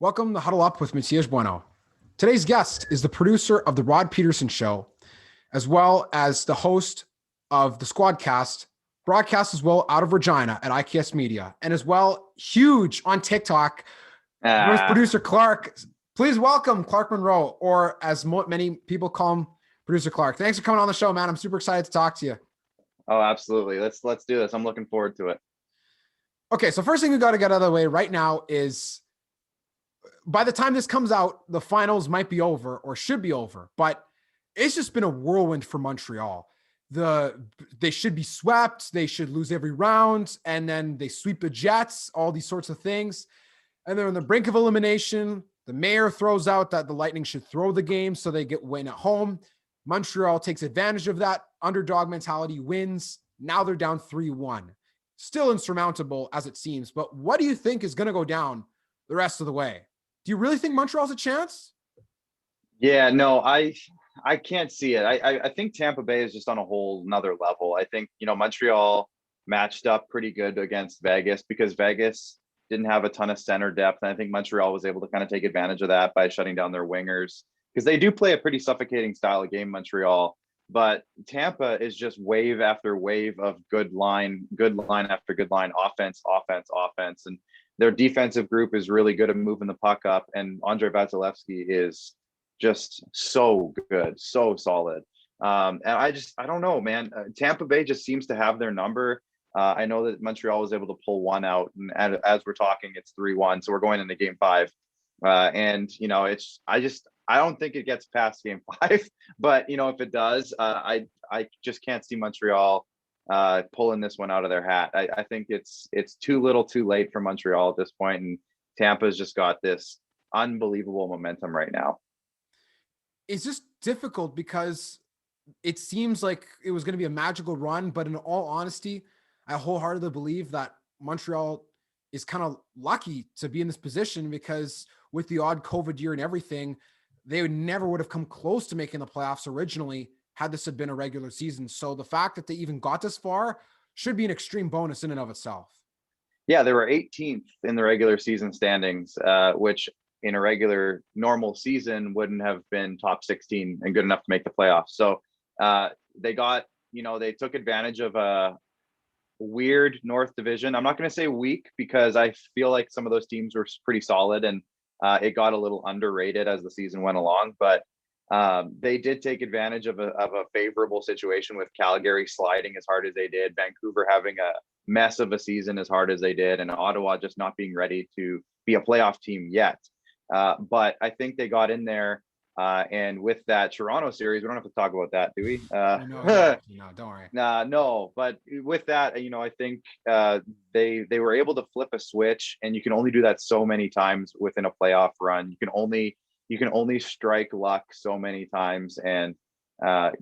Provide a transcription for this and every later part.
Welcome to Huddle Up with Matias Bueno. Today's guest is the producer of The Rod Peterson Show, as well as the host of the Squadcast, broadcast as well out of Regina at IKS Media, and as well huge on TikTok. Producer Clark. Please welcome Clark Munroe, or as many people call him, Producer Clark. Thanks for coming on the show, man. I'm super excited to talk to you. Oh, absolutely. Let's do this. I'm looking forward to it. Okay, so first thing we got to get out of the way right now is, by the time this comes out, the finals might be over or should be over, but it's just been a whirlwind for Montreal. They should be swept. They should lose every round, and then they sweep the Jets, all these sorts of things. And they're on the brink of elimination. The mayor throws out that the Lightning should throw the game so they get win at home. Montreal takes advantage of that. Underdog mentality wins. Now they're down 3-1. Still insurmountable as it seems, but what do you think is going to go down the rest of the way? Do you really think Montreal's a chance? Yeah, no, I can't see it. I think Tampa Bay is just on a whole nother level. I think, Montreal matched up pretty good against Vegas because Vegas didn't have a ton of center depth. And I think Montreal was able to kind of take advantage of that by shutting down their wingers, because they do play a pretty suffocating style of game, Montreal. But Tampa is just wave after wave of good line after good line, offense. And their defensive group is really good at moving the puck up. And Andre Vasilevsky is just so good, so solid. And I don't know, man. Tampa Bay just seems to have their number. I know that Montreal was able to pull one out, and as we're talking, it's 3-1. So we're going into game 5. And I don't think it gets past game 5, but if it does, I just can't see Montreal pulling this one out of their hat. I think it's too little too late for Montreal at this point, and Tampa's just got this unbelievable momentum right now. It's just difficult because it seems like it was going to be a magical run, but in all honesty, I wholeheartedly believe that Montreal is kind of lucky to be in this position, because with the odd COVID year and everything, they never would have come close to making the playoffs originally had this had been a regular season. So the fact that they even got this far should be an extreme bonus in and of itself. Yeah, they were 18th in the regular season standings, which in a regular normal season wouldn't have been top 16 and good enough to make the playoffs. So they got, they took advantage of a weird North Division. I'm not going to say weak, because I feel like some of those teams were pretty solid, and it got a little underrated as the season went along. But they did take advantage of a favorable situation with Calgary sliding as hard as they did, Vancouver having a mess of a season as hard as they did, and Ottawa just not being ready to be a playoff team yet. But I think they got in there. And with that Toronto series, we don't have to talk about that, do we? No, don't worry. No, but with that, I think they were able to flip a switch, and you can only do that so many times within a playoff run. You can only strike luck so many times, and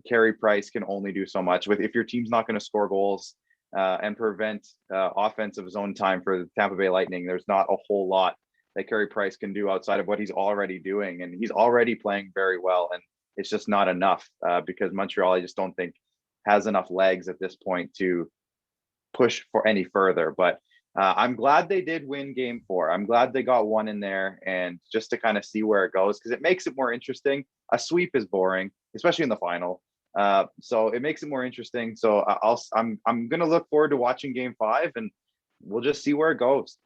Carey Price can only do so much. If your team's not going to score goals and prevent offensive zone time for the Tampa Bay Lightning, there's not a whole lot that Carey Price can do outside of what he's already doing, and he's already playing very well. And it's just not enough because Montreal, I just don't think, has enough legs at this point to push for any further. But I'm glad they did win game 4. I'm glad they got one in there, and just to kind of see where it goes, because it makes it more interesting. A sweep is boring, especially in the final. So it makes it more interesting. So I'm going to look forward to watching game 5, and we'll just see where it goes.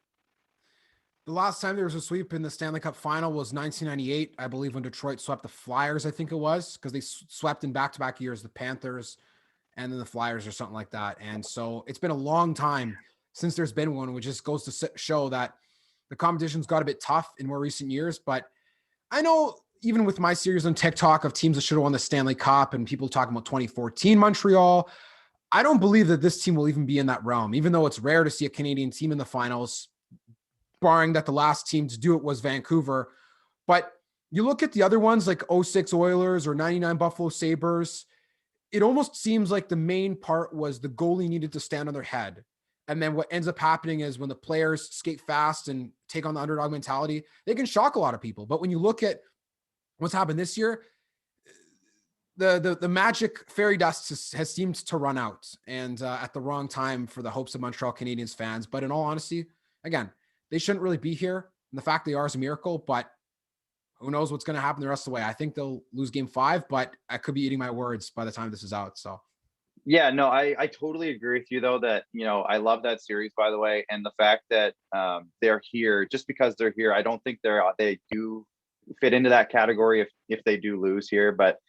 The last time there was a sweep in the Stanley Cup final was 1998, I believe, when Detroit swept the Flyers, I think it was, because they swept in back-to-back years the Panthers and then the Flyers or something like that. And so it's been a long time since there's been one, which just goes to show that the competition's got a bit tough in more recent years. But I know even with my series on TikTok of teams that should have won the Stanley Cup and people talking about 2014 Montreal, I don't believe that this team will even be in that realm, even though it's rare to see a Canadian team in the finals, barring that the last team to do it was Vancouver. But you look at the other ones like 06 Oilers or 99 Buffalo Sabres, it almost seems like the main part was the goalie needed to stand on their head. And then what ends up happening is when the players skate fast and take on the underdog mentality, they can shock a lot of people. But when you look at what's happened this year, the magic fairy dust has seemed to run out, and at the wrong time for the hopes of Montreal Canadiens fans. But in all honesty, again, they shouldn't really be here. And the fact they are is a miracle, but who knows what's going to happen the rest of the way. I think they'll lose game 5, but I could be eating my words by the time this is out. So Yeah, no, I totally agree with you though that, I love that series, by the way. And the fact that they're here, just because they're here, I don't think they do fit into that category if they do lose here. But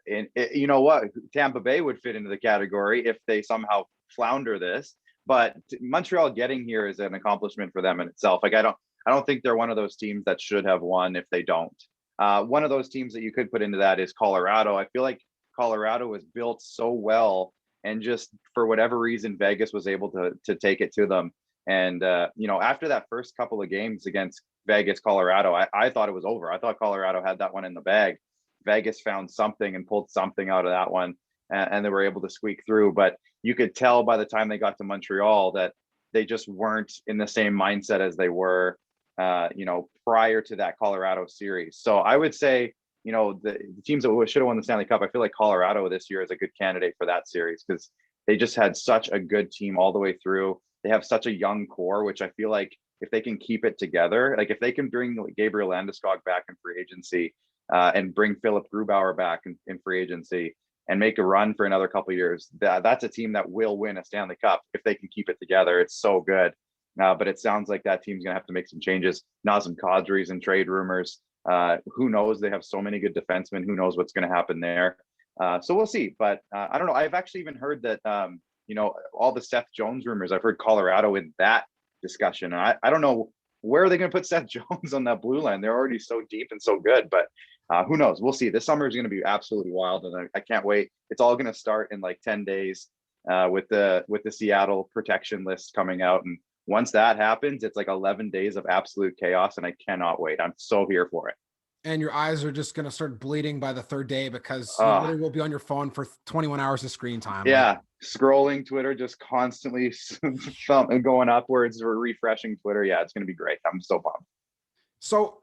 you know what? Tampa Bay would fit into the category if they somehow flounder this. But Montreal getting here is an accomplishment for them in itself. Like I don't think they're one of those teams that should have won if they don't. One of those teams that you could put into that is Colorado. I feel like Colorado was built so well, and just for whatever reason, Vegas was able to take it to them. And after that first couple of games against Vegas, Colorado, I thought it was over. I thought Colorado had that one in the bag. Vegas found something and pulled something out of that one, and they were able to squeak through. But you could tell by the time they got to Montreal that they just weren't in the same mindset as they were, prior to that Colorado series. So I would say, the teams that should have won the Stanley Cup, I feel like Colorado this year is a good candidate for that series because they just had such a good team all the way through. They have such a young core, which I feel like if they can keep it together, like if they can bring Gabriel Landeskog back in free agency and bring Philip Grubauer back in free agency and make a run for another couple of years, that's a team that will win a Stanley Cup if they can keep it together. It's so good. But it sounds like that team's going to have to make some changes. Nazem Kadri's in trade rumors. Who knows? They have so many good defensemen. Who knows what's going to happen there? So we'll see. But I don't know. I've actually even heard that, all the Seth Jones rumors, I've heard Colorado in that discussion. And I don't know where are they going to put Seth Jones on that blue line. They're already so deep and so good. But who knows? We'll see. This summer is going to be absolutely wild. And I can't wait. It's all going to start in like 10 days with the Seattle protection list coming out. And once that happens, it's like 11 days of absolute chaos, and I cannot wait. I'm so here for it. And your eyes are just going to start bleeding by the 3rd day because you literally will be on your phone for 21 hours of screen time. Yeah, scrolling Twitter, just constantly going upwards or refreshing Twitter. Yeah, it's going to be great. I'm so pumped. So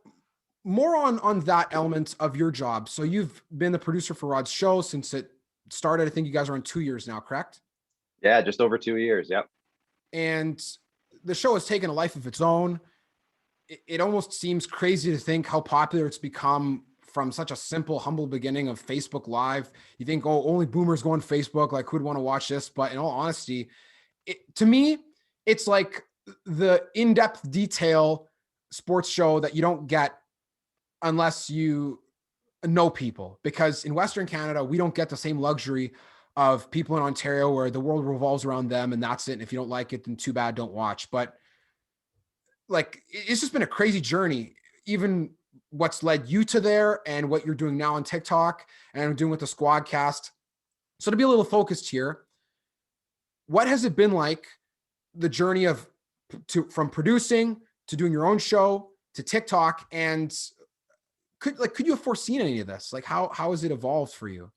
more on that element of your job. So you've been the producer for Rod's show since it started. I think you guys are on 2 years now, correct? Yeah, just over 2 years. Yep. And the show has taken a life of its own. It almost seems crazy to think how popular it's become from such a simple, humble beginning of Facebook Live. You think, oh, only boomers go on Facebook. Like, who'd want to watch this? But in all honesty, to me, it's like the in-depth detail sports show that you don't get unless you know people. Because in Western Canada, we don't get the same luxury of people in Ontario where the world revolves around them and that's it. And if you don't like it, then too bad, don't watch. But like, it's just been a crazy journey, even what's led you to there and what you're doing now on TikTok and doing with the Squadcast. So to be a little focused here, what has it been like, the journey from producing to doing your own show to TikTok? And could you have foreseen any of this? Like, how has it evolved for you?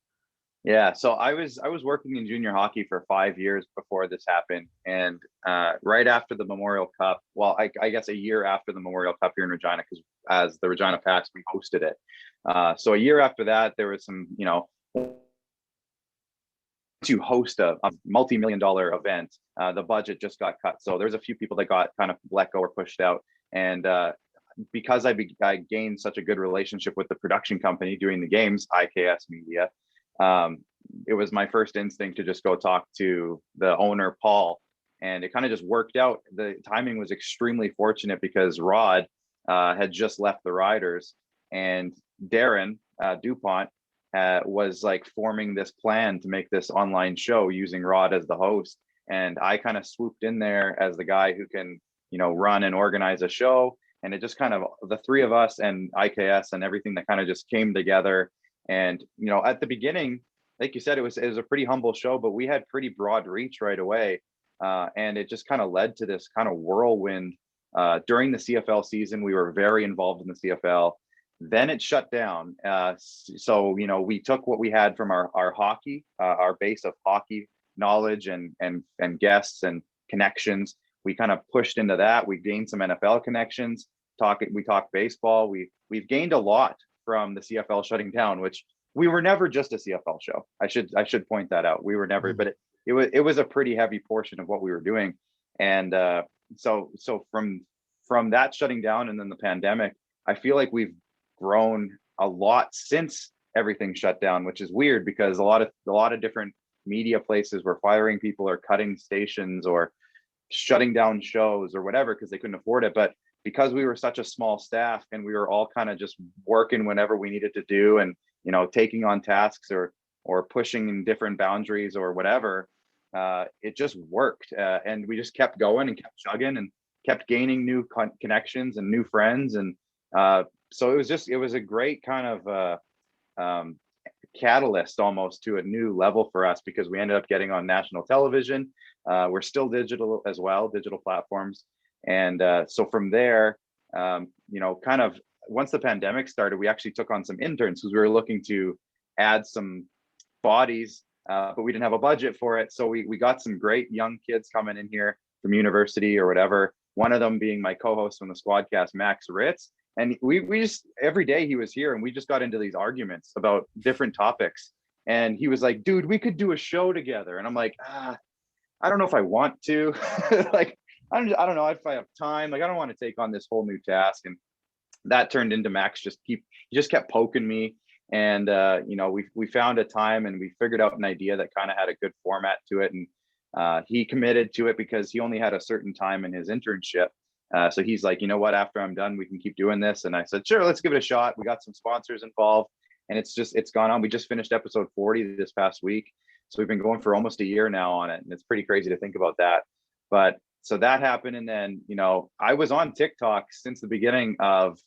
Yeah, so I was working in junior hockey for 5 years before this happened, and right after the Memorial Cup, well, I guess a year after the Memorial Cup here in Regina, because as the Regina Pats, we hosted it. So a year after that, there was some, to host a multi-million-dollar event, the budget just got cut. So there's a few people that got kind of let go or pushed out, and because I gained such a good relationship with the production company doing the games, IKS Media. It was my first instinct to just go talk to the owner, Paul, and it kind of just worked out. The timing was extremely fortunate because Rod had just left the Riders, and Darren DuPont was like forming this plan to make this online show using Rod as the host. And I kind of swooped in there as the guy who can, run and organize a show. And it just kind of, the three of us and IKS and everything that kind of just came together. And, at the beginning, like you said, it was a pretty humble show, but we had pretty broad reach right away. And it just kind of led to this kind of whirlwind. During the CFL season, we were very involved in the CFL. Then it shut down. So, we took what we had from our hockey, our base of hockey knowledge and guests and connections. We kind of pushed into that. We gained some NFL connections. We talked baseball. We've gained a lot from the CFL shutting down, which we were never just a CFL show. I should point that out. We were never, but it was a pretty heavy portion of what we were doing. And so from from that shutting down and then the pandemic, I feel like we've grown a lot since everything shut down, which is weird because a lot of different media places were firing people or cutting stations or shutting down shows or whatever because they couldn't afford it. But because we were such a small staff and we were all kind of just working whenever we needed to do, and taking on tasks or pushing in different boundaries or whatever, it just worked, and we just kept going and kept chugging and kept gaining new connections and new friends. And so it was a great kind of catalyst almost to a new level for us, because we ended up getting on national television. We're still digital as well, digital platforms. And so from there, kind of once the pandemic started, we actually took on some interns because we were looking to add some bodies, but we didn't have a budget for it. So we got some great young kids coming in here from university or whatever. One of them being my co-host on the Squadcast, Max Ritz. And we just, every day he was here and we just got into these arguments about different topics. And he was like, dude, we could do a show together. And I'm like, I don't know if I want to. Like, I don't know if I have time. Like, I don't want to take on this whole new task. And that turned into Max he just kept poking me. And, we found a time and we figured out an idea that kind of had a good format to it. And he committed to it because he only had a certain time in his internship. So he's like, you know what, after I'm done, we can keep doing this. And I said, sure, let's give it a shot. We got some sponsors involved and it's gone on. We just finished episode 40 this past week. So we've been going for almost a year now on it. And it's pretty crazy to think about that. But so that happened. And then, I was on TikTok since the beginning of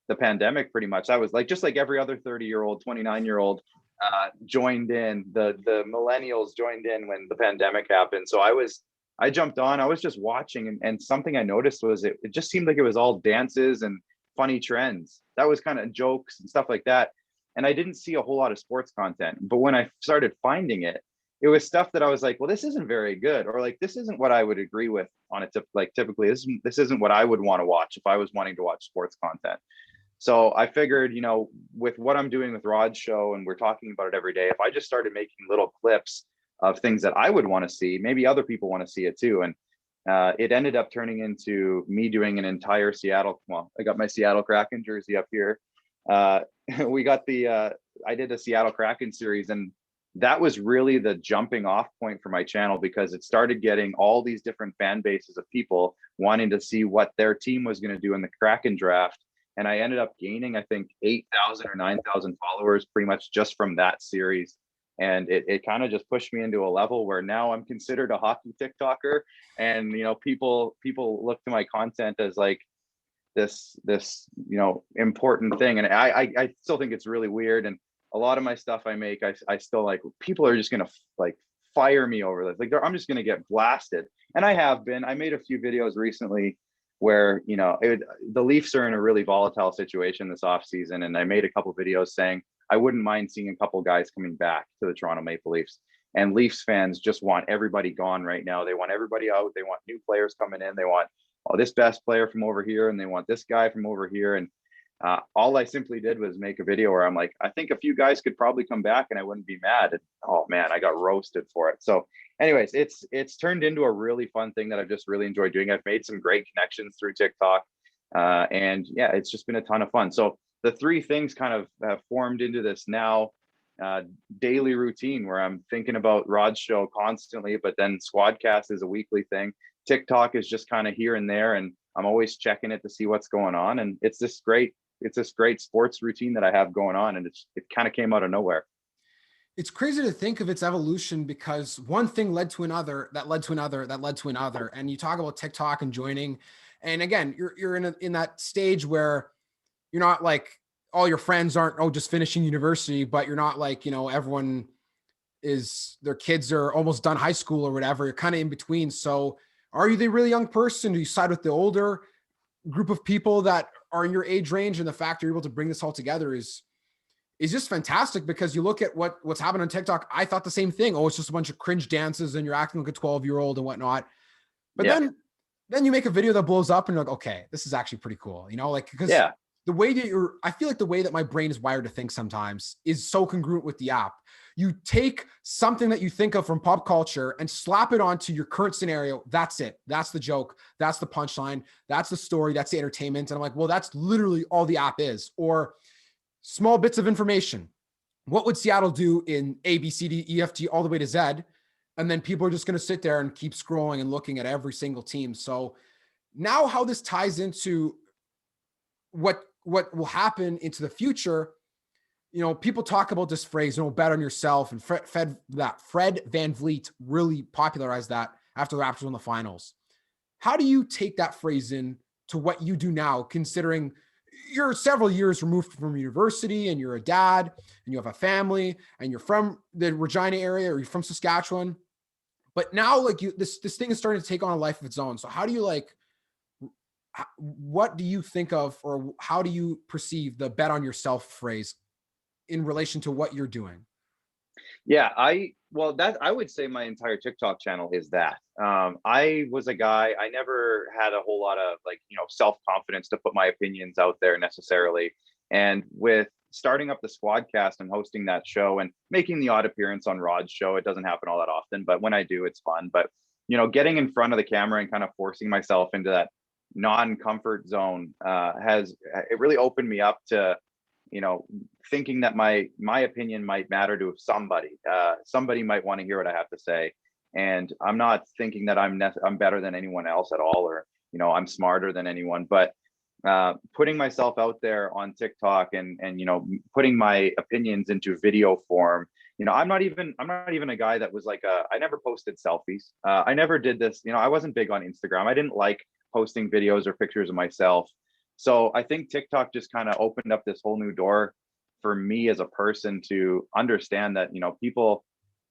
the pandemic, pretty much. I was like, just like every other 30-year-old, 29-year-old joined in, the millennials joined in when the pandemic happened. So I jumped on, I was just watching, and something I noticed was it just seemed like it was all dances and funny trends. That was kind of jokes and stuff like that. And I didn't see a whole lot of sports content. But when I started finding it, it was stuff that I was like, well, this isn't very good, or like, this isn't what I would agree with on it. Typically, this isn't what I would want to watch if I was wanting to watch sports content. So I figured, with what I'm doing with Rod's show, and we're talking about it every day, if I just started making little clips of things that I would want to see, maybe other people want to see it too. And it ended up turning into me doing an entire I got my Seattle Kraken jersey up here. I did a Seattle Kraken series, and that was really the jumping off point for my channel, because it started getting all these different fan bases of people wanting to see what their team was going to do in the Kraken draft. And I ended up gaining, I think, 8,000 or 9,000 followers pretty much just from that series. And it kind of just pushed me into a level where now I'm considered a hockey TikToker. And, people look to my content as like this, important thing. And I still think it's really weird. And a lot of my stuff I make, I still like, people are just going to like fire me over this. Like, I'm just going to get blasted. And I have been. I made a few videos recently where, the Leafs are in a really volatile situation this offseason. And I made a couple videos saying I wouldn't mind seeing a couple guys coming back to the Toronto Maple Leafs. And Leafs fans just want everybody gone right now. They want everybody out. They want new players coming in. They want this best player from over here, and they want this guy from over here. And all I simply did was make a video where I'm like, I think a few guys could probably come back and I wouldn't be mad. And, oh man, I got roasted for it. So anyways, it's turned into a really fun thing that I've just really enjoyed doing. I've made some great connections through TikTok. And yeah, it's just been a ton of fun. So the three things kind of have formed into this now daily routine where I'm thinking about Rod's show constantly, but then Squadcast is a weekly thing. TikTok is just kind of here and there, and I'm always checking it to see what's going on. And it's this great sports routine that I have going on, and it kind of came out of nowhere. It's crazy to think of its evolution, because one thing led to another, that led to another, that led to another. And you talk about TikTok and joining, and again, you're in that stage where you're not like, all your friends aren't just finishing university, but you're not like, everyone their kids are almost done high school or whatever. You're kind of in between. So are you the really young person? Do you side with the older group of people that are in your age range? And the fact you're able to bring this all together is just fantastic, because you look at what's happened on TikTok. I thought the same thing. Oh, it's just a bunch of cringe dances and you're acting like a 12-year-old and whatnot. But then you make a video that blows up and you're like, okay, this is actually pretty cool. Because the way that I feel like the way that my brain is wired to think sometimes is so congruent with the app. You take something that you think of from pop culture and slap it onto your current scenario. That's it. That's the joke. That's the punchline. That's the story. That's the entertainment. And I'm like, well, that's literally all the app is. Or small bits of information. What would Seattle do in A, B, C, D, E, F, G, all the way to Z? And then people are just going to sit there and keep scrolling and looking at every single team. So now how this ties into what will happen into the future, people talk about this phrase, bet on yourself. And Fred VanVleet really popularized that after the Raptors won the finals. How do you take that phrase in to what you do now, considering you're several years removed from university and you're a dad and you have a family and you're from the Regina area or you're from Saskatchewan, but now this thing is starting to take on a life of its own. So how do you what do you think of, or how do you perceive the bet on yourself phrase in relation to what you're doing? Yeah, I would say my entire TikTok channel is that. I was a guy, I never had a whole lot of self-confidence to put my opinions out there necessarily. And with starting up the Squadcast and hosting that show and making the odd appearance on Rod's show, it doesn't happen all that often, but when I do, it's fun. But getting in front of the camera and kind of forcing myself into that non-comfort zone it really opened me up to thinking that my opinion might matter to somebody. Somebody might want to hear what I have to say, and I'm not thinking that I'm better than anyone else at all, or I'm smarter than anyone. But putting myself out there on TikTok and putting my opinions into video form. I'm not even a guy that was I never posted selfies. I never did this. I wasn't big on Instagram. I didn't like posting videos or pictures of myself. So I think TikTok just kind of opened up this whole new door for me as a person to understand that, people,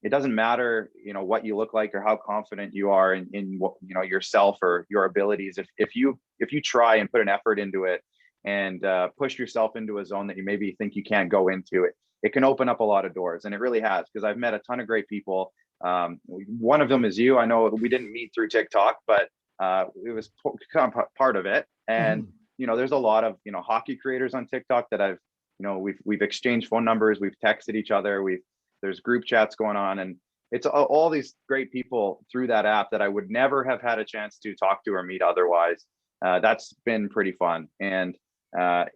it doesn't matter, what you look like or how confident you are in what, yourself or your abilities. If you try and put an effort into it and push yourself into a zone that you maybe think you can't go into, it can open up a lot of doors. And it really has, because I've met a ton of great people. One of them is you. I know we didn't meet through TikTok, but it was part of it. And there's a lot of hockey creators on TikTok that I've we've exchanged phone numbers, we've texted each other, there's group chats going on, and it's all these great people through that app that I would never have had a chance to talk to or meet otherwise. That's been pretty fun. And I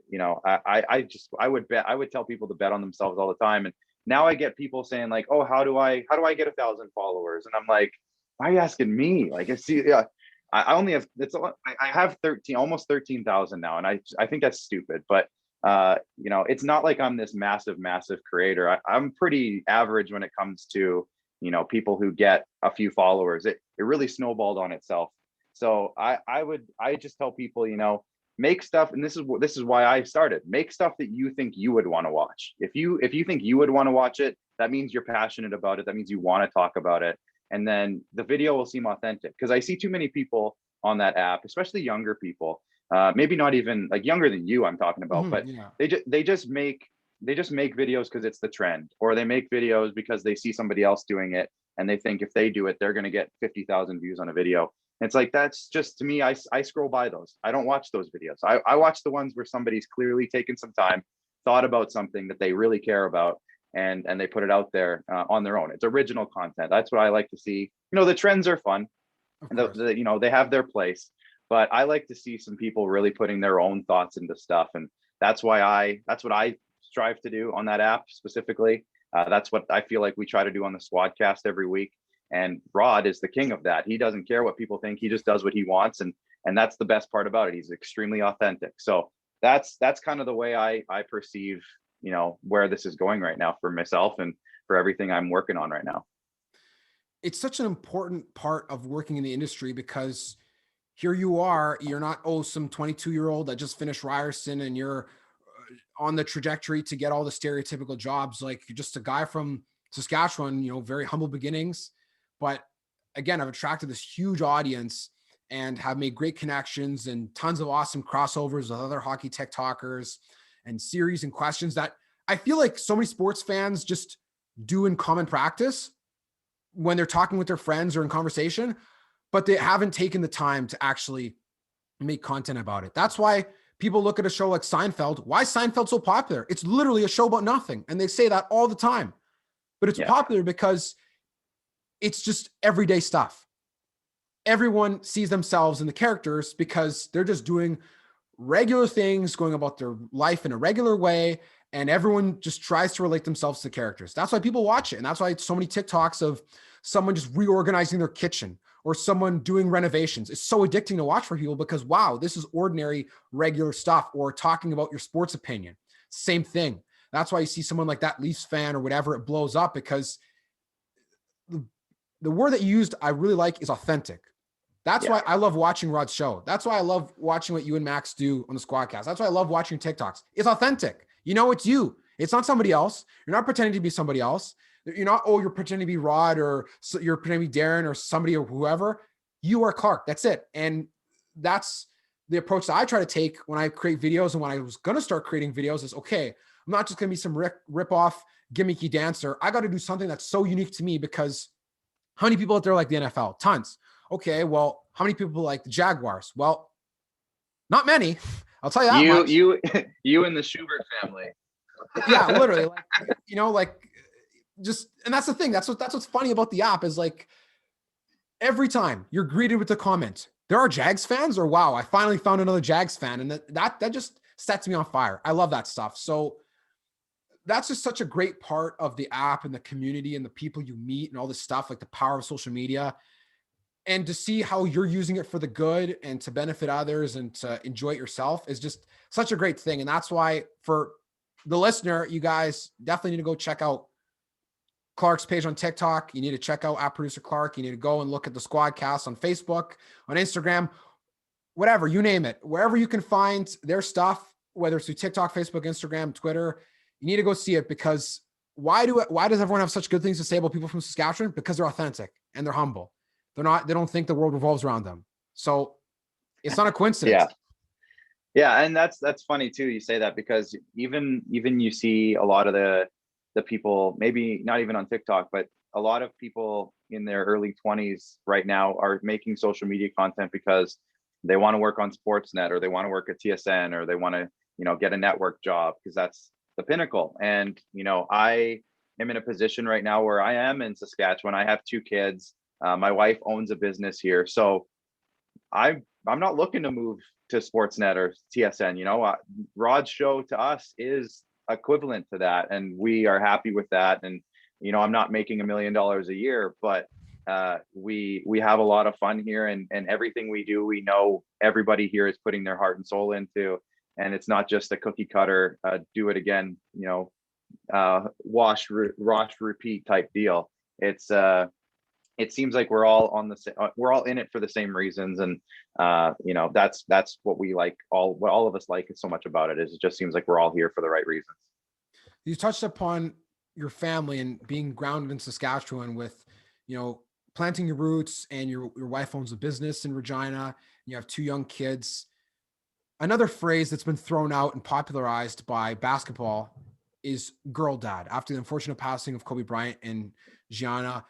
would tell people to bet on themselves all the time. And now I get people saying oh, how do I get 1,000 followers? And I'm like, why are you asking me? I only have I have 13, almost 13,000 now, and I think that's stupid. But it's not like I'm this massive creator. I'm pretty average when it comes to people who get a few followers. It really snowballed on itself. So I just tell people make stuff, and this is why I started. Make stuff that you think you would want to watch. If you think you would want to watch it, that means you're passionate about it. That means you want to talk about it. And then the video will seem authentic, because I see too many people on that app, especially younger people, maybe not even younger than you I'm talking about, but yeah. they just make videos because it's the trend, or they make videos because they see somebody else doing it and they think if they do it, they're going to get 50,000 views on a video. And it's that's just, to me, I scroll by those. I don't watch those videos. I watch the ones where somebody's clearly taken some time, thought about something that they really care about, and they put it out there on their own. It's original content. That's what I like to see. The trends are fun, and they have their place, but I like to see some people really putting their own thoughts into stuff. And that's what I strive to do on that app specifically. That's what I feel like we try to do on the Squadcast every week. And Rod is the king of that. He doesn't care what people think. He just does what he wants. And that's the best part about it. He's extremely authentic. So that's kind of the way I perceive where this is going right now for myself and for everything I'm working on right now. It's such an important part of working in the industry, because here you are, you're not some 22-year-old that just finished Ryerson and you're on the trajectory to get all the stereotypical jobs. You're just a guy from Saskatchewan, very humble beginnings. But again, I've attracted this huge audience and have made great connections and tons of awesome crossovers with other hockey TikTokers and series and questions that I feel like so many sports fans just do in common practice when they're talking with their friends or in conversation, but they haven't taken the time to actually make content about it. That's why people look at a show like Seinfeld. Why is Seinfeld so popular? It's literally a show about nothing. And they say that all the time. but it's Yeah. popular because it's just everyday stuff. Everyone sees themselves in the characters because they're just doing regular things, going about their life in a regular way, and everyone just tries to relate themselves to the characters. That's why people watch it, and that's why it's so many TikToks of someone just reorganizing their kitchen or someone doing renovations. It's so addicting to watch for people because, wow, this is ordinary, regular stuff. Or talking about your sports opinion, same thing. That's why you see someone like that Leafs fan or whatever, it blows up because the word that you used I really like is authentic. That's why I love watching Rod's show. That's why I love watching what you and Max do on the Squadcast. That's why I love watching TikToks. It's authentic. You know, it's you. It's not somebody else. You're not pretending to be somebody else. You're not, oh, you're pretending to be Rod or you're pretending to be Darren or somebody or whoever. You are Clark. That's it. And that's the approach that I try to take when I create videos. And when I was going to start creating videos is, okay, I'm not just going to be some rip off gimmicky dancer. I got to do something that's so unique to me because how many people out there like the NFL? Tons. Okay, well, how many people like the Jaguars? Well, not many. I'll tell you that much. You and the Schubert family. Yeah, literally. Like, just, and that's the thing. That's what's funny about the app is like every time you're greeted with the comment, there are Jags fans, or wow, I finally found another Jags fan, and that just sets me on fire. I love that stuff. So that's just such a great part of the app and the community and the people you meet and all this stuff, like the power of social media. And to see how you're using it for the good and to benefit others and to enjoy it yourself is just such a great thing. And that's why for the listener, you guys definitely need to go check out Clark's page on TikTok. You need to check out @producer Clark. You need to go and look at the Squadcast on Facebook, on Instagram, whatever, you name it, wherever you can find their stuff, whether it's through TikTok, Facebook, Instagram, Twitter, you need to go see it because why does everyone have such good things to say about people from Saskatchewan? Because they're authentic and they're humble. They don't think the world revolves around them. So it's not a coincidence. Yeah. And that's funny too. You say that because even you see a lot of the people, maybe not even on TikTok, but a lot of people in their early 20s right now are making social media content because they want to work on Sportsnet or they want to work at TSN or they want to, get a network job because that's the pinnacle. And, I am in a position right now where I am in Saskatchewan. I have 2 kids. My wife owns a business here. So I'm not looking to move to Sportsnet or TSN. Rod's show to us is equivalent to that. And we are happy with that. And, I'm not making $1 million a year, but we have a lot of fun here and everything we do, we know everybody here is putting their heart and soul into, and it's not just a cookie cutter, do it again, wash, repeat type deal. It seems like we're all we're all in it for the same reasons. And, that's what we like, what all of us like so much about it is it just seems like we're all here for the right reasons. You touched upon your family and being grounded in Saskatchewan with, planting your roots, and your wife owns a business in Regina, and you have 2 young kids. Another phrase that's been thrown out and popularized by basketball is girl dad. After the unfortunate passing of Kobe Bryant and Gianna,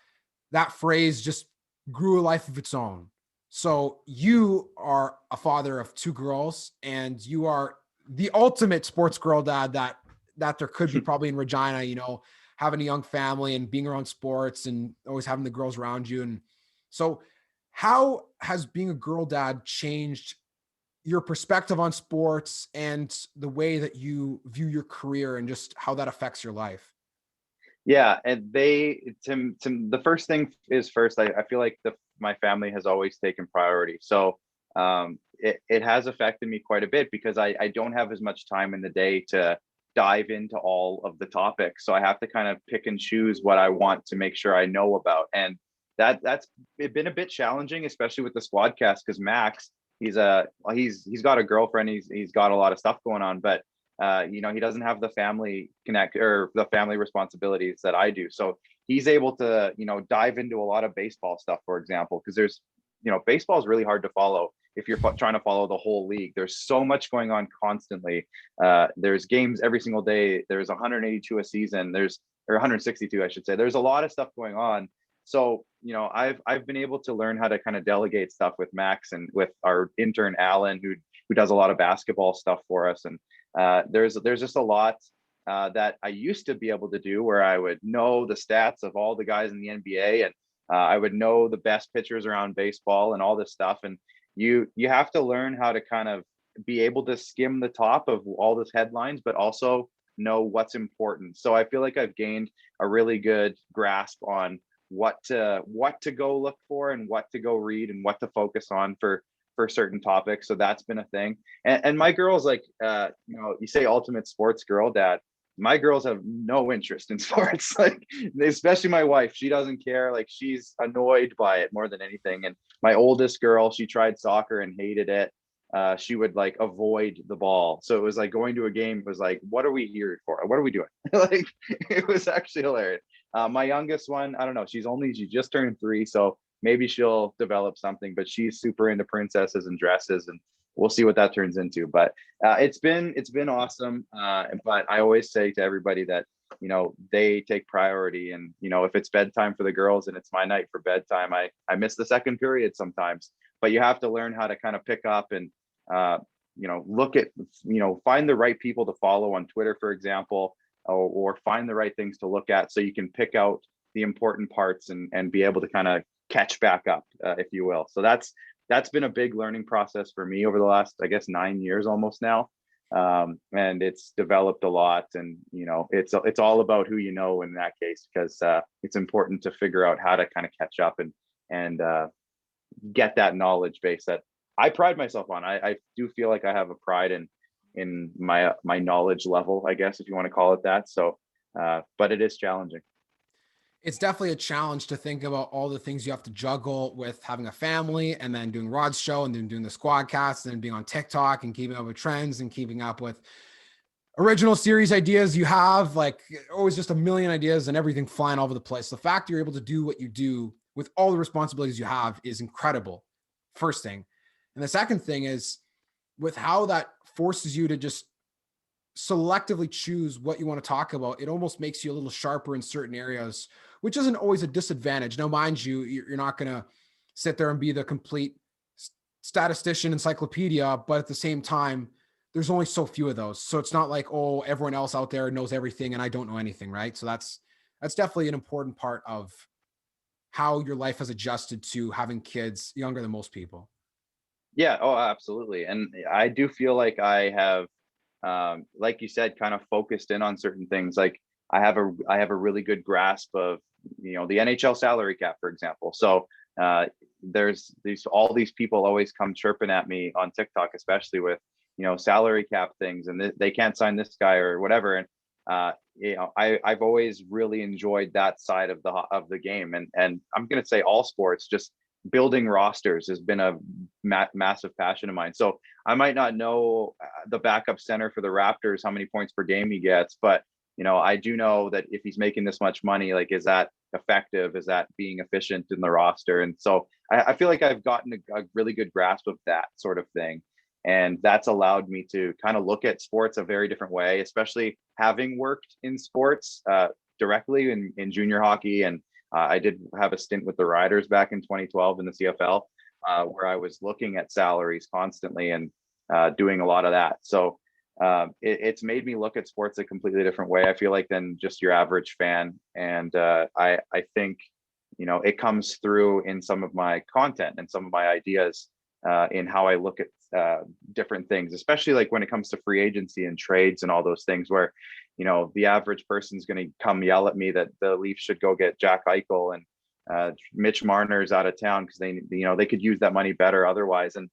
that phrase just grew a life of its own. So you are a father of 2 girls, and you are the ultimate sports girl dad that there could be probably in Regina, having a young family and being around sports and always having the girls around you. And so how has being a girl dad changed your perspective on sports and the way that you view your career and just how that affects your life? Yeah, and the first thing is first. I feel like my family has always taken priority. So it has affected me quite a bit because I don't have as much time in the day to dive into all of the topics. So I have to kind of pick and choose what I want to make sure I know about. And that's been a bit challenging, especially with the Squadcast, because Max, he's got a girlfriend, he's got a lot of stuff going on, but he doesn't have the family the family responsibilities that I do. So he's able to, dive into a lot of baseball stuff, for example, because there's, baseball is really hard to follow if you're trying to follow the whole league. There's so much going on constantly. There's games every single day. There's 182 a season. Or 162, I should say. There's a lot of stuff going on. So, I've been able to learn how to kind of delegate stuff with Max and with our intern, Alan, who does a lot of basketball stuff for us. And there's just a lot that I used to be able to do, where I would know the stats of all the guys in the NBA, and I would know the best pitchers around baseball and all this stuff. And you have to learn how to kind of be able to skim the top of all this headlines, but also know what's important. So I feel like I've gained a really good grasp on what to go look for and what to go read and what to focus on for certain topics. So that's been a thing. And my girls, like, you say ultimate sports girl, dad. My girls have no interest in sports, like, especially my wife. She doesn't care. Like, she's annoyed by it more than anything. And my oldest girl, she tried soccer and hated it. She would like avoid the ball. So it was like going to a game was like, what are we here for? What are we doing? Like, it was actually hilarious. My youngest one, I don't know. She just turned 3, so maybe she'll develop something. But she's super into princesses and dresses, and we'll see what that turns into. But it's been awesome. But I always say to everybody that they take priority, and if it's bedtime for the girls and it's my night for bedtime, I miss the second period sometimes. But you have to learn how to kind of pick up and look at find the right people to follow on Twitter, for example, or find the right things to look at so you can pick out the important parts and be able to kind of catch back up, if you will. So that's been a big learning process for me over the last, I guess, 9 years almost now. And it's developed a lot, and it's all about who in that case, because it's important to figure out how to kind of catch up and get that knowledge base that I pride myself on. I do feel like I have a pride in my knowledge level, I guess, if you want to call it that. So but it is challenging. It's definitely a challenge to think about all the things you have to juggle with having a family, and then doing Rod's show, and then doing the Squadcast, and then being on TikTok and keeping up with trends and keeping up with original series ideas you have, like always just a million ideas and everything flying all over the place. The fact you're able to do what you do with all the responsibilities you have is incredible. First thing. And the second thing is, with how that forces you to just selectively choose what you want to talk about, it almost makes you a little sharper in certain areas, which isn't always a disadvantage. Now, mind you, you're not going to sit there and be the complete statistician encyclopedia, but at the same time, there's only so few of those. So it's not like, oh, everyone else out there knows everything and I don't know anything, right? So that's definitely an important part of how your life has adjusted to having kids younger than most people. Yeah, oh, absolutely. And I do feel like I have, like you said, kind of focused in on certain things. Like, I have a really good grasp of the NHL salary cap, for example. So there's all these people always come chirping at me on TikTok, especially with salary cap things, and they can't sign this guy or whatever. And I've always really enjoyed that side of the game, and I'm gonna say all sports, just building rosters has been a massive passion of mine. So I might not know the backup center for the Raptors, how many points per game he gets, but I do know that if he's making this much money, like, is that effective? Is that being efficient in the roster? And so I feel like I've gotten a really good grasp of that sort of thing. And that's allowed me to kind of look at sports a very different way, especially having worked in sports directly in junior hockey. And I did have a stint with the Riders back in 2012 in the CFL, where I was looking at salaries constantly and doing a lot of that. So it's made me look at sports a completely different way, I feel like, than just your average fan. And I think it comes through in some of my content and some of my ideas in how I look at different things, especially like when it comes to free agency and trades and all those things, where the average person's going to come yell at me that the Leafs should go get Jack Eichel and Mitch Marner's out of town because they could use that money better otherwise. And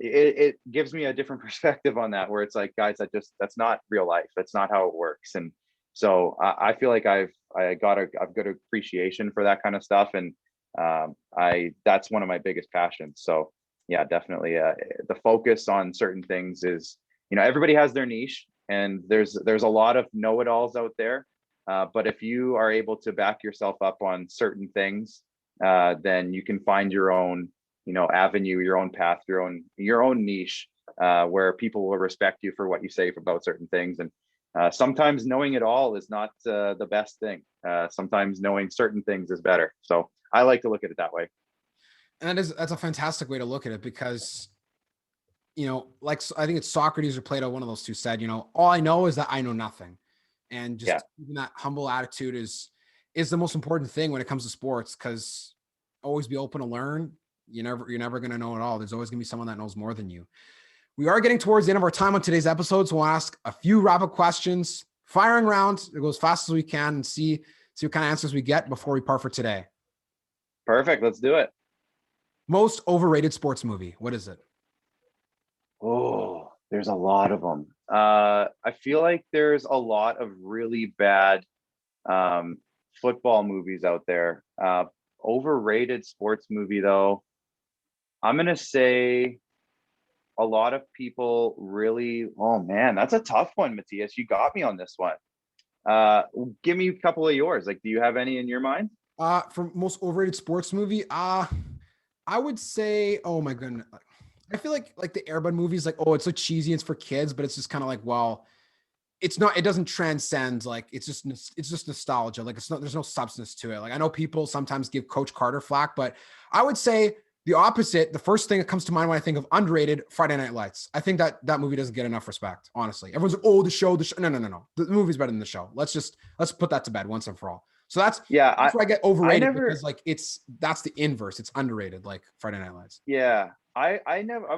it gives me a different perspective on that, where it's like, guys, that's not real life. That's not how it works. And so I feel like I've got a good appreciation for that kind of stuff, and that's one of my biggest passions. So yeah, definitely the focus on certain things is, everybody has their niche, and there's a lot of know-it-alls out there, but if you are able to back yourself up on certain things, then you can find your own avenue, your own path, your own niche, where people will respect you for what you say about certain things. And sometimes knowing it all is not the best thing. Sometimes knowing certain things is better. So I like to look at it that way. And that's a fantastic way to look at it, because like, I think it's Socrates or Plato, one of those two said, all I know is that I know nothing. And just Yeah. keeping that humble attitude is the most important thing when it comes to sports, because always be open to learn. You're never going to know it all. There's always going to be someone that knows more than you. We are getting towards the end of our time on today's episode, so we'll ask a few rapid questions, firing round. It goes as fast as we can, and see what kind of answers we get before we part for today. Perfect. Let's do it. Most overrated sports movie. What is it? Oh, there's a lot of them. I feel like there's a lot of really bad football movies out there. Overrated sports movie though, I'm gonna say a lot of people really. Oh man, that's a tough one, Matthias. You got me on this one. Give me a couple of yours. Like, do you have any in your mind? For most overrated sports movie, I would say, oh my goodness, I feel like the Air Bud movies, like, oh, it's so cheesy, it's for kids, but it's just kind of like, well, it's not, it doesn't transcend, like, it's just nostalgia. Like, it's not, there's no substance to it. Like, I know people sometimes give Coach Carter flack, but I would say the opposite. The first thing that comes to mind when I think of underrated, Friday Night Lights. I think that movie doesn't get enough respect, honestly. Everyone's like, oh, the show. No. The movie's better than the show. Let's put that to bed once and for all. So that's where I get overrated, because like that's the inverse. It's underrated, like Friday Night Lights. Yeah. I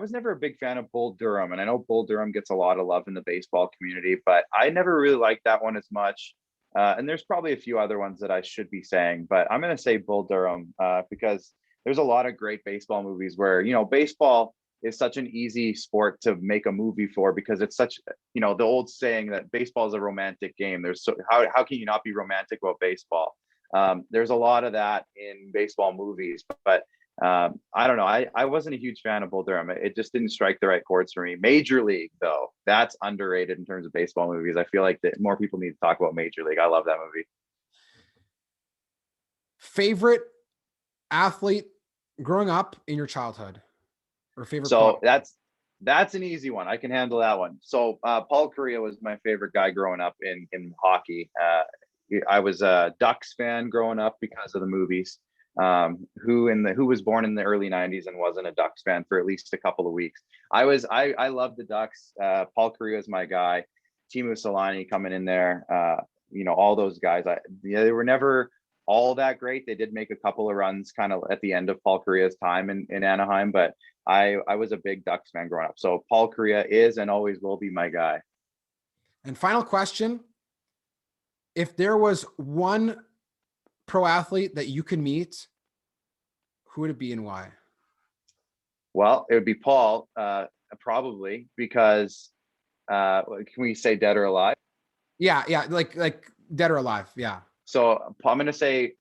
was never a big fan of Bull Durham, and I know Bull Durham gets a lot of love in the baseball community, but I never really liked that one as much. And there's probably a few other ones that I should be saying, but I'm going to say Bull Durham because there's a lot of great baseball movies where, baseball is such an easy sport to make a movie for, because it's such, the old saying that baseball is a romantic game. How can you not be romantic about baseball? There's a lot of that in baseball movies, but I don't know. I wasn't a huge fan of Bull Durham. It just didn't strike the right chords for me. Major League, though, that's underrated in terms of baseball movies. I feel like that more people need to talk about Major League. I love that movie. Favorite athlete growing up in your childhood, or favorite? So that's an easy one. I can handle that one. So Paul Correa was my favorite guy growing up in hockey. I was a Ducks fan growing up because of the movies. Who was born in the early 90s and wasn't a Ducks fan for at least a couple of weeks. I loved the Ducks. Paul Correa is my guy. Teemu Selanne coming in there. All those guys. They were never all that great. They did make a couple of runs kind of at the end of Paul Correa's time in Anaheim, but I was a big Ducks fan growing up. So Paul Correa is and always will be my guy. And final question. If there was one pro athlete that you could meet, who would it be and why? Well, it would be Paul, probably, because can we say dead or alive? Yeah, like dead or alive, yeah. So I'm going to say,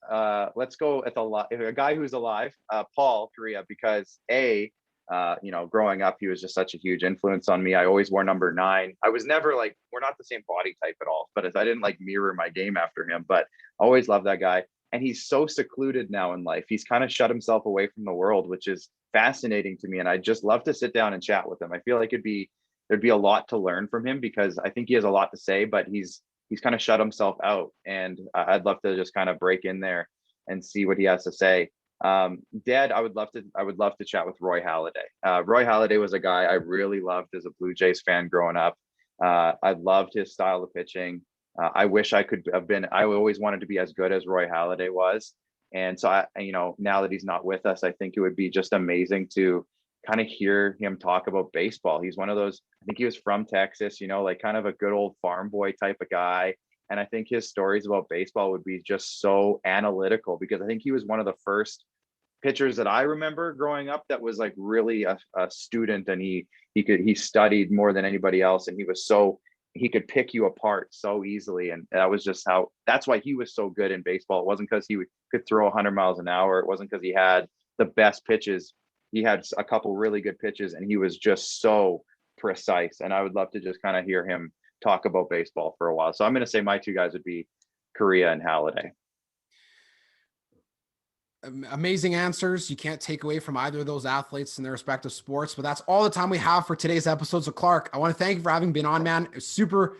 let's go at a guy who's alive, Paul Correa, because growing up, he was just such a huge influence on me. I always wore number 9. I was never we're not the same body type at all, but I didn't mirror my game after him, but always loved that guy. And he's so secluded now in life. He's kind of shut himself away from the world, which is fascinating to me. And I just love to sit down and chat with him. I feel like there'd be a lot to learn from him, because I think he has a lot to say, but he's kind of shut himself out. And I'd love to just kind of break in there and see what he has to say. Dead, I would love to chat with Roy Halladay. Roy Halladay was a guy I really loved as a Blue Jays fan growing up. I loved his style of pitching. I wish I could have been. I always wanted to be as good as Roy Halladay was. And so now that he's not with us, I think it would be just amazing to kind of hear him talk about baseball. He's one of those, I think he was from Texas, kind of a good old farm boy type of guy. And I think his stories about baseball would be just so analytical, because I think he was one of the first pitchers that I remember growing up that was really a student, and he studied more than anybody else. And he could pick you apart so easily. And that's why he was so good in baseball. It wasn't because he could throw 100 miles an hour. It wasn't because he had the best pitches. He had a couple really good pitches, and he was just so precise. And I would love to just kind of hear him talk about baseball for a while. So I'm going to say my two guys would be Correa and Halladay. Amazing answers. You can't take away from either of those athletes in their respective sports, but that's all the time we have for today's episode. So Clark, I want to thank you for having been on, man. It was super,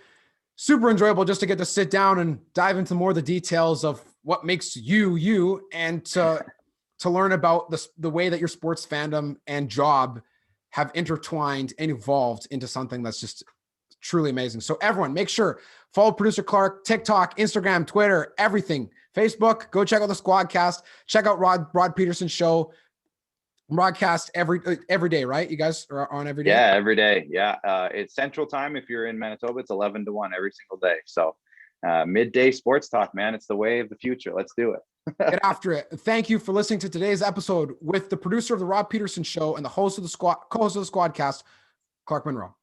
super enjoyable just to get to sit down and dive into more of the details of what makes you, and to learn about the way that your sports fandom and job have intertwined and evolved into something that's just truly amazing. So everyone, make sure follow producer Clark, TikTok, Instagram, Twitter, everything, Facebook. Go check out the Squadcast. Check out Rod Peterson's show. Broadcast every day, right? You guys are on every day? Yeah, every day. Yeah. It's Central Time. If you're in Manitoba, it's 11 to 1 every single day. So midday sports talk, man. It's the way of the future. Let's do it. Get after it. Thank you for listening to today's episode with the producer of the Rod Peterson Show and the host of the co-host of the Squadcast, Clark Munroe.